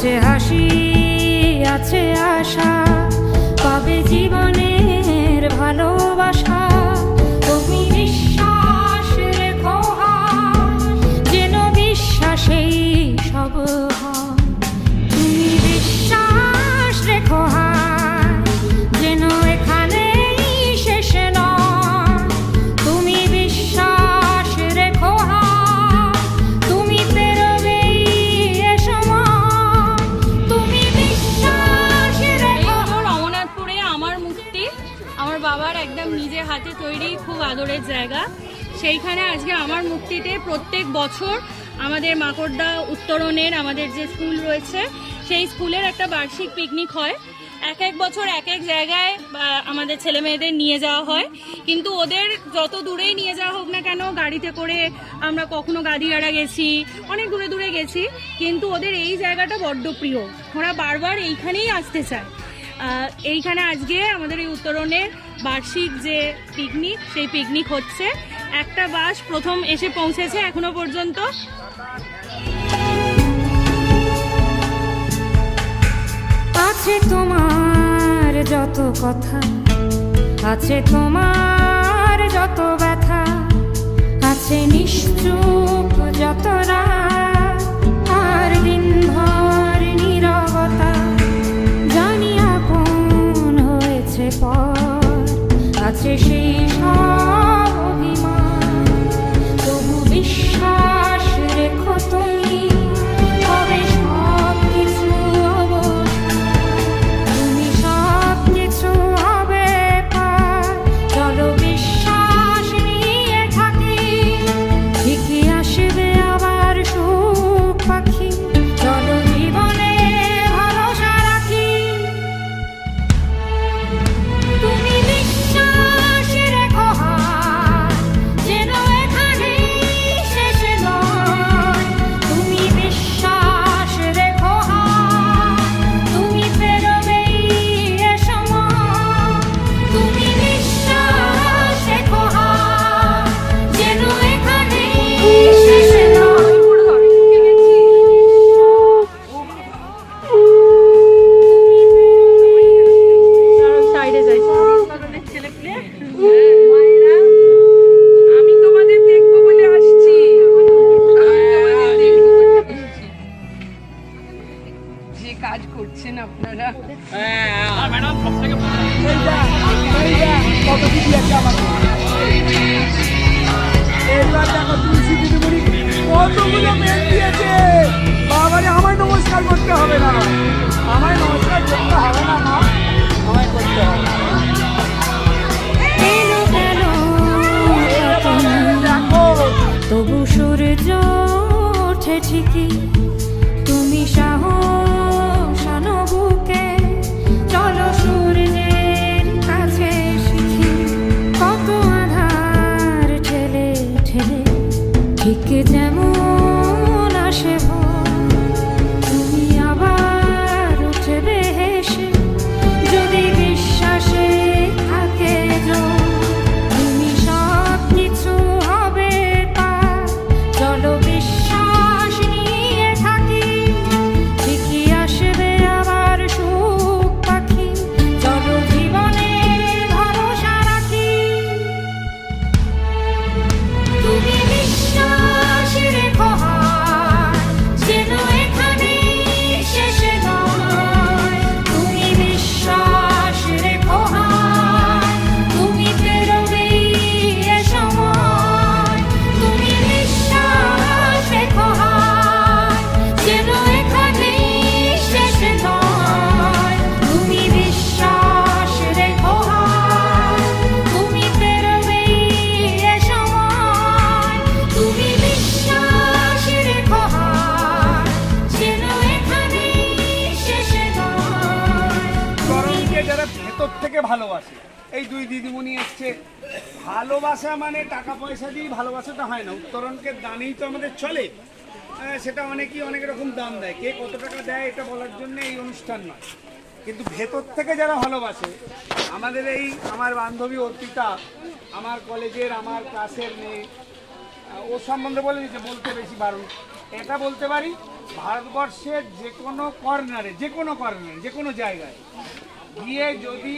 আছে হাসি আছে আশা, পাবে জীবনের ভালোবাসা। তুমি বিশ্বাস রেখো যেন বিশ্বাসেই সব হয়। তুমি বিশ্বাস রেখো যেন এখানেই শেষ নয়। তুমি বিশ্বাস রেখো তুমি পেরোবেই এ সময়। তুমি বিশ্বাস রেখো। রমনাথপুরে আমার মূর্তি আমার বাবার একদম নিজের হাতে তৈরি, খুব আদরের জায়গা। সেইখানে আজকে আমার মূর্তিতে প্রত্যেক বছর আমাদের মাকড়দা উত্তরণের আমাদের যে স্কুল রয়েছে সেই স্কুলের একটা বার্ষিক পিকনিক হয়। এক এক বছর এক এক জায়গায় আমাদের ছেলে মেয়েদের নিয়ে যাওয়া হয়, কিন্তু ওদের যত দূরেই নিয়ে যাওয়া হোক না কেন, গাড়িতে করে আমরা কখনো গাদিয়াড়া গেছি, অনেক দূরে দূরে গেছি, কিন্তু ওদের এই জায়গাটা বড্ড প্রিয়। ওরা বারবার এইখানেই আসতে চায়। এইখানে আজকে আমাদের এই উত্তরণের বার্ষিক যে পিকনিক, সেই পিকনিক হচ্ছে। একটা বাস প্রথম এসে পৌঁছেছে এখনো পর্যন্ত। আছে তোমার যত কথা, আছে তোমার যত ব্যথা, আছে নিশ্চুপ যত রাত আর দিনভর নীরবতা। জানি আপন হয়েছে পর, আছে সেই সব অভিমান। তবু বিশ্বাস রেখো তুমি, হবে সব কিছু তুমি সব কিছু হবে পার। চলো বিশ্বাস নিয়ে থাকি, ঠিকই আসবে আবার সুখ পাখি। চলো জীবনে ভরসা রাখি। তুমি বিশ্বাস রেখো যেন এখানে শেষ নয়। তুমি বিশ্বাস রেখো তুমি পেরোবেই এ সময়। তুমি বিশ্বাস রেখো যেন এখানে শেষ নয়। সাইডে যাই। আমি তোমাদের দেখবো বলে আসছি। যে কাজ করছেন আপনারা, কতগুলো মেল দিয়েছে। বাবারে আমায় নমস্কার করতে হবে না, আমায় নমস্কার করতে হবে না মা, আমায় করতে হবে। এলো কেন দেখো তবু সূর্য ওঠে ঠিকই। তুমি সাহস আনো বুকে, চলো সূর্যের কাছে শিখি। কত আধার ঠেলে ঠেলে ঠিক যেমন আসে ভোর, তুমি আবার উঠবে হেসে যদি বিশ্বাসে থাকে জোর। তুমি সব কিছু হবে পার। চলো বিশ্বাস নিয়ে থাকি, ঠিকই আসবে আবার সুখ পাখি। চলো জীবনে ভরসা রাখি। তুমি বিশ্বাস রেখো যেন এখানে শেষ নয়। তুমি বিশ্বাস রেখো তুমি পেরোবেই এ সময়। তুমি বিশ্বাস রেখো যেন এখানে শেষ নয়। তুমি বিশ্বাস রেখো তুমি পেরোবেই এ সময়। তুমি বিশ্বাস রেখো যেন এখানে শেষ নয়। করণকে যারা ভেতর থেকে ভালোবাসে, এই দুই দিদিমণি এসছে। ভালোবাসা মানে টাকা পয়সা দিয়ে ভালোবাসাটা হয় না, উত্তরণকে দানেই তো আমাদের চলে। সেটা অনেকেই অনেক রকম দান দেয়, কে কত টাকা দেয় এটা বলার জন্য এই অনুষ্ঠান নয়। কিন্তু ভেতর থেকে যারা ভালোবাসে, আমাদের এই আমার বান্ধবী অর্পিতা, আমার কলেজের আমার ক্লাসের মেয়ে, ওর সম্বন্ধে বলে দিচ্ছে, বলতে বেশি বারণ। এটা বলতে পারি ভারতবর্ষের যে কোনো কর্নারে যে কোনো জায়গায় গিয়ে যদি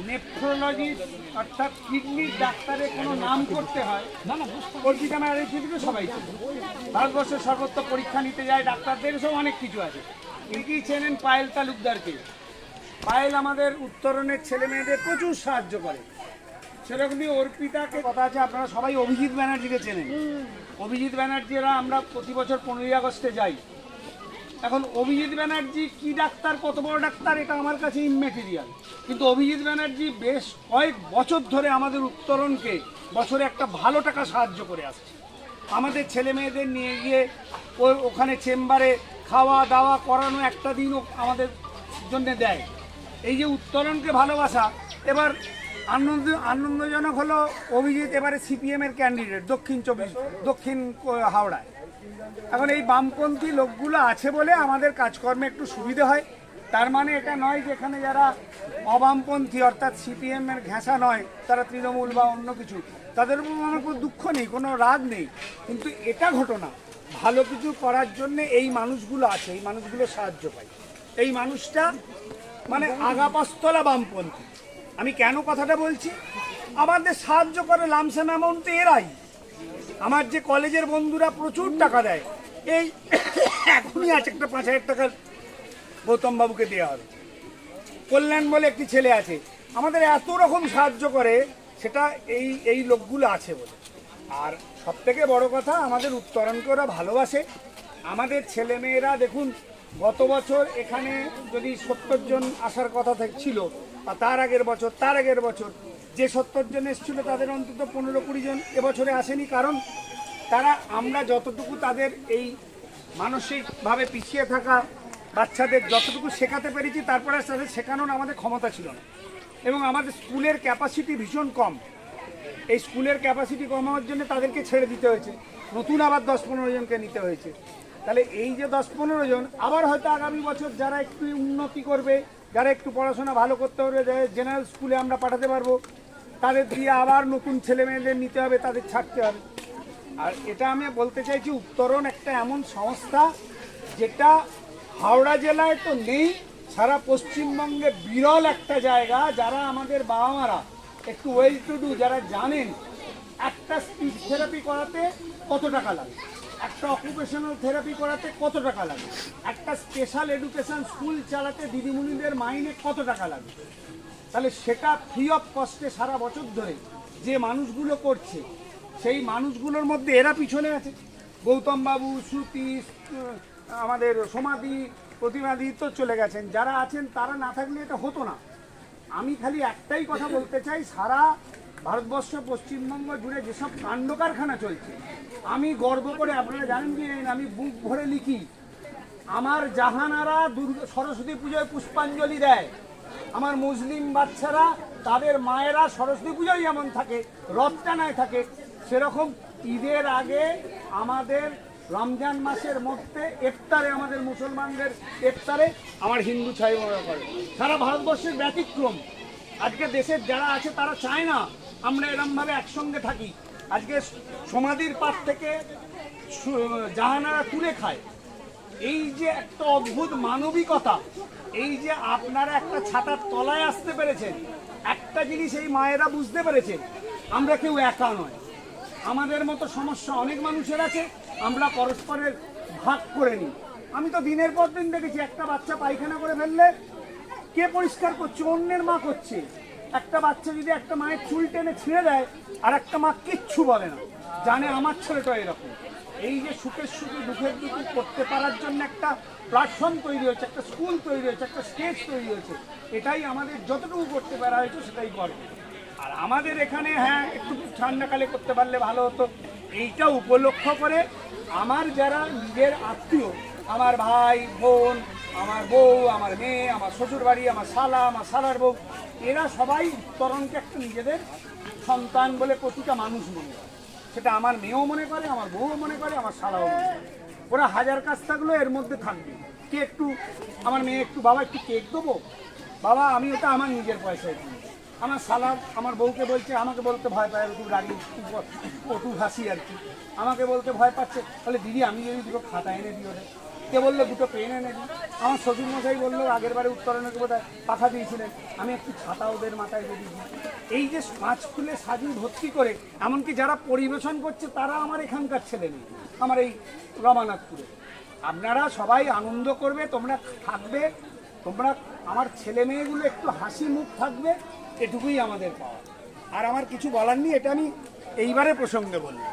নেফ্রোলজিস্ট অর্থাৎ কিডনির ডাক্তারের কোনো নাম করতে হয়, কল্পিতা ম্যারেজ কিন্তু সবাই চেনে। ভারতবর্ষের সর্বত্র পরীক্ষা নিতে যায় ডাক্তারদের, সব অনেক কিছু আছে। কিন্তু চেনেন পায়েল তালুকদারকে। পায়েল আমাদের উত্তরণের ছেলে মেয়েদের প্রচুর সাহায্য করে। সেরকমই অর্পিতাকে কথা আছে, আপনারা সবাই অভিজিৎ ব্যানার্জিকে চেনেন। অভিজিৎ ব্যানার্জিরা আমরা প্রতি বছর 15ই আগস্টে যাই। এখন অভিজিৎ ব্যানার্জি কি ডাক্তার, কত বড় ডাক্তার, এটা আমার কাছে ইমমেটেরিয়াল। কিন্তু অভিজিৎ ব্যানার্জি বেশ কয়েক বছর ধরে আমাদের উত্তরণকে বছরে একটা ভালো টাকা সাহায্য করে আসছে। আমাদের ছেলে মেয়েদের নিয়ে গিয়ে ওখানে চেম্বারে খাওয়া দাওয়া করানো একটা দিনও আমাদের জন্য দেয়। এই যে উত্তরণকে ভালোবাসা। এবার আনন্দজনক হলো অভিজিৎ এবারে সিপিএমের ক্যান্ডিডেট দক্ষিণ হাওড়ায়। এখন এই বামপন্থী লোকগুলো আছে বলে আমাদের কাজকর্মে একটু সুবিধে হয়। তার মানে এটা নয় যে এখানে যারা অবামপন্থী অর্থাৎ সিপিএমের ঘেঁষা নয়, তারা তৃণমূল বা অন্য কিছু, তাদের উপর আমার কোনো দুঃখ নেই, কোনো রাগ নেই। কিন্তু এটা ঘটনা, ভালো কিছু করার জন্য এই মানুষগুলো আছে, এই মানুষগুলো সাহায্য পায়। এই মানুষটা মানে আগাপাস্তলা বামপন্থী। আমি কেন কথাটা বলছি, আমাদের সাহায্য করে লামসাম অ্যামাউন্টে এরাই। আমার যে কলেজের বন্ধুরা প্রচুর টাকা দেয়, এই এখনই আছে একটা 5,000 টাকার গৌতম বাবুকে দেওয়া হবে। কল্যাণ বলে একটি ছেলে আছে, আমাদের এত রকম সাহায্য করে, সেটা এই লোকগুলো আছে বলে। আর সব থেকে বড় কথা, আমাদের উত্তরণকে ওরা ভালোবাসে। আমাদের ছেলেমেয়েরা দেখুন, গত বছর এখানে যদি 70 জন আসার কথা ছিল, বা তার আগের বছর যে 70 জন এসেছিল তাদের অন্তত 15-20 জন এবছরে আসেনি। কারণ তারা, আমরা যতটুকু তাদের এই মানসিকভাবে পিছিয়ে থাকা বাচ্চাদের যতটুকু শেখাতে পেরেছি, তারপরে তাদের শেখানোর আমাদের ক্ষমতা ছিল না। এবং আমাদের স্কুলের ক্যাপাসিটি ভীষণ কম। এই স্কুলের ক্যাপাসিটি কম হওয়ার জন্য তাদেরকে ছেড়ে দিতে হয়েছে, নতুন আবার 10-15 জনকে নিতে হয়েছে। তাহলে এই যে 10-15 জন, আবার হয়তো আগামী বছর যারা একটু উন্নতি করবে, যারা একটু পড়াশোনা ভালো করতে পারবে, জেনারেল স্কুলে আমরা পাঠাতে পারবো, তাদের দিয়ে আবার নতুন ছেলে মেয়েদের নিতে হবে, তাদের ছাড়তে হবে। আর এটা আমি বলতে চাইছি, উত্তরণ একটা এমন সংস্থা যেটা হাওড়া জেলায় তো নেই, সারা পশ্চিমবঙ্গে বিরল একটা জায়গা। যারা আমাদের বাবা মারা একটু ওয়েল টু ডু, যারা জানেন একটা স্পিচ থেরাপি করাতে কত টাকা লাগে, একটা অকুপেশনাল থেরাপি করাতে কত টাকা লাগে, একটা স্পেশাল এডুকেশন স্কুল চালাতে দিদিমণিদের মাইনে কত টাকা লাগে, তাহলে সেটা ফ্রি অফ কস্টে সারা বছর ধরে যে মানুষগুলো করছে, সেই মানুষগুলোর মধ্যে এরা পিছনে আছে। গৌতম বাবু, শ্রুতি, আমাদের সমাধি, প্রতিমাদি তো চলে গেছেন, যারা আছেন তারা না থাকলে এটা হতো না। আমি খালি একটাই কথা বলতে চাই, সারা ভারতবর্ষ পশ্চিমবঙ্গ জুড়ে যেসব কাণ্ড কারখানা চলছে, আমি গর্ব করে, আপনারা জানেন কি আমি বুক ভরে লিখি, আমার জাহানারা সরস্বতী পুজোয় পুষ্পাঞ্জলি দেয়, আমার মুসলিম বাচ্চারা তাদের মায়েরা সরস্বতী পুজোয় যেমন থাকে, রথ টানায় থাকে, সেরকম ঈদের আগে আমাদের রমজান মাসের মধ্যে ইফতারে, আমাদের মুসলমানদের ইফতারে আমার হিন্দু ছাই করে। সারা ভারতবর্ষের ব্যতিক্রম। আজকে দেশের যারা আছে তারা চায় না আমরা এরমভাবে একসঙ্গে থাকি। আজকে সমাধির পাশ থেকে জাহানারা তুলে খায়। এই যে একটা অদ্ভুত মানবিকতা, এই যে আপনারা একটা ছাতার তলায় আসতে পেরেছেন, একটা জিনিস এই মায়েরা বুঝতে পেরেছেন, আমরা কেউ একা নয়। আমাদের মতো সমস্যা অনেক মানুষের আছে, আমরা পরস্পরের ভাগ করে নিই। আমি তো দিনের পর দিন দেখেছি, একটা বাচ্চা পায়খানা করে ফেললে কে পরিষ্কার করছে? অন্যের মা করছে। একটা বাচ্চা যদি একটা মায়ের চুল টেনে ছিঁড়ে দেয়, আর একটা মা কিচ্ছু বলে না, জানে আমার ছেলেটা এরকম। এই যে সুখের সুখে দুঃখের দুঃখ করতে পারার জন্য একটা প্ল্যাটফর্ম তৈরি হয়েছে, একটা স্কুল তৈরি হয়েছে, একটা স্টেজ তৈরি হয়েছে, এটাই আমাদের যতটুকু করতে পারা হয়েছে সেটাই করবে। আর আমাদের এখানে হ্যাঁ একটু ঠান্ডাকালে করতে পারলে ভালো হতো। এইটা উপলক্ষ করে আমার যারা নিজের আত্মীয়, আমার ভাই বোন, আমার বউ, আমার মেয়ে, আমার শ্বশুরবাড়ি, আমার শালা, আমার শালার বউ, এরা সবাই উত্তরণকে একটা নিজেদের সন্তান বলে প্রতিটা মানুষ মনে করে। সেটা আমার মেয়েও মনে করে, আমার বউও মনে করে, আমার শালাও মনে করে। ওরা হাজার কাজ থাকলেও এর মধ্যে থাকবে। কে একটু, আমার মেয়ে একটু, বাবা একটু কেক দেবো, বাবা আমি ওটা আমার নিজের পয়সায় কিনি। আমার শালা আমার বউকে বলছে, আমাকে বলতে ভয় পায়, একটু রাগি একটু হাসি আর কি, আমাকে বলতে ভয় পাচ্ছে, তাহলে দিদি আমি যদি দুটো খাতা এনে দিই ওরে, কে বললো দুটো পেন এনে দিই, আমার শ্বশুরমশাই বললো আগের বারে উত্তরণে বোধহয় পাখা দিয়েছিলেন, আমি একটু ছাতা ওদের মাথায় দিয়ে দিই। এই যে পাঁচ ফুলে সাজিয়ে ভর্তি করে, এমনকি যারা পরিবেশন করছে তারা আমার এখানকার ছেলে মেয়ে, আমার এই রমানাথপুরে। আপনারা সবাই আনন্দ করবে, তোমরা থাকবে, তোমরা আমার ছেলে মেয়েগুলো একটু হাসি মুখ থাকবে, এটুকুই আমাদের পাওয়া। আর আমার কিছু বলার নেই, এটা আমি এইবারে প্রসঙ্গে বললাম।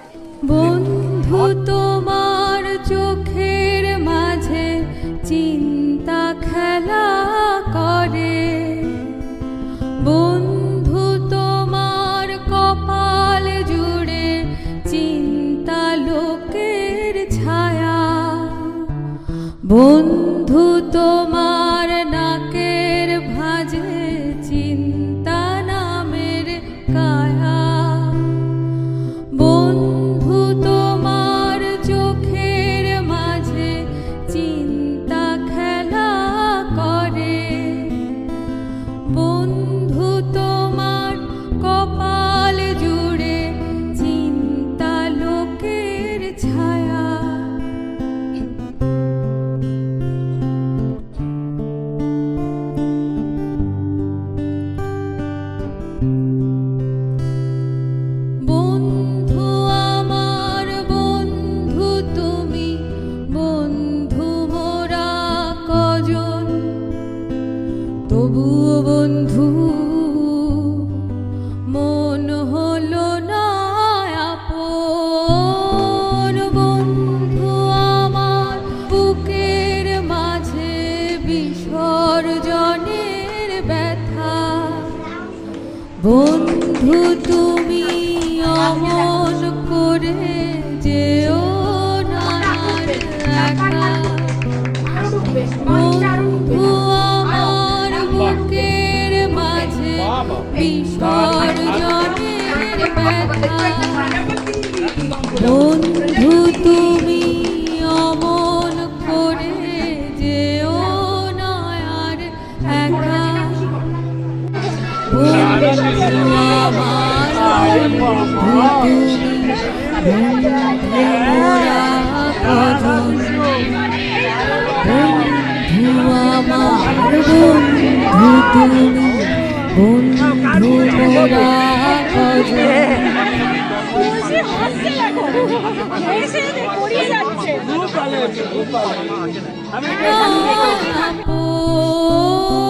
বন্ধু তোমার চোখের মাঝে চিন্তা খেলা করে, বন্ধু তোমার কপাল জুড়ে চিন্তা লোকের ছায়া, বন্ধু তোমার নাকের ভাঁজে চিন্তা নামের কায়া, বন্ধু তোমার চোখের মাঝে চিন্তা খেলা করে, বন্ধু তোমার কপাল জুড়ে চিন্তা লোকের ছায়া। বন্ধু আমার বন্ধু তুমি, বন্ধু মোরা কজন, তবুও বন্ধু মন হলো না আপন, বন্ধু আমার বুকের মাঝে বিসর্জনের ব্যথা, বন্ধু তুমি অমন করে যেও না আর একা, বন্ধু আমার বুকের মাঝে বিসর্জনের ব্যথা, বন্ধু তুমি অমন করে যেও না আর একা, বন্ধু আমার মোরা কজন, বন্ধু আমার বন্ধু তুমি, বন্ধু মোরা কজন, আপন